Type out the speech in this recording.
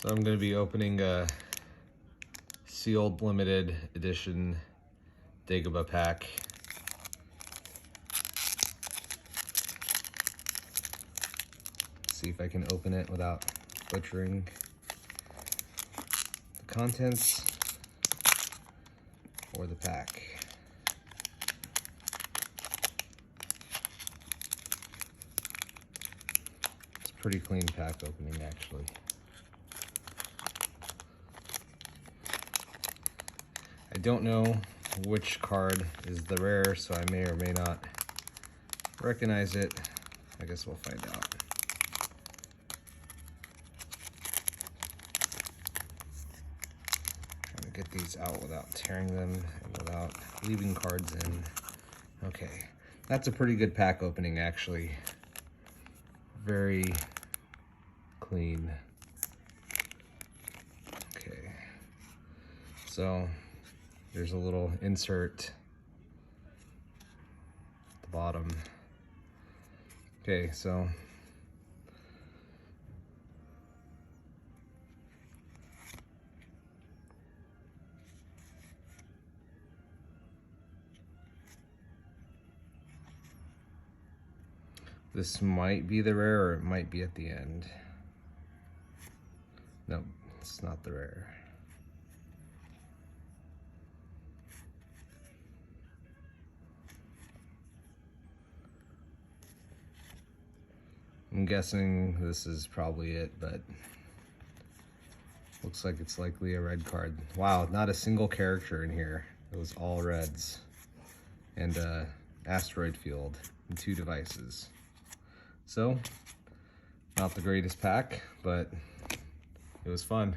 So I'm going to be opening a sealed limited edition Dagobah pack. See if I can open it without butchering the contents or the pack. It's a pretty clean pack opening, actually. I don't know which card is the rare, so I may or may not recognize it. I guess we'll find out. Trying to get these out without tearing them and without leaving cards in. Okay, that's a pretty good pack opening, actually. Very clean. Okay, so there's a little insert at the bottom. Okay, so this might be the rare, or it might be at the end. No, it's not the rare. I'm guessing this is probably it, but looks like it's likely a red card. Wow, not a single character in here. It was all reds. And asteroid field and 2 devices. So, not the greatest pack, but it was fun.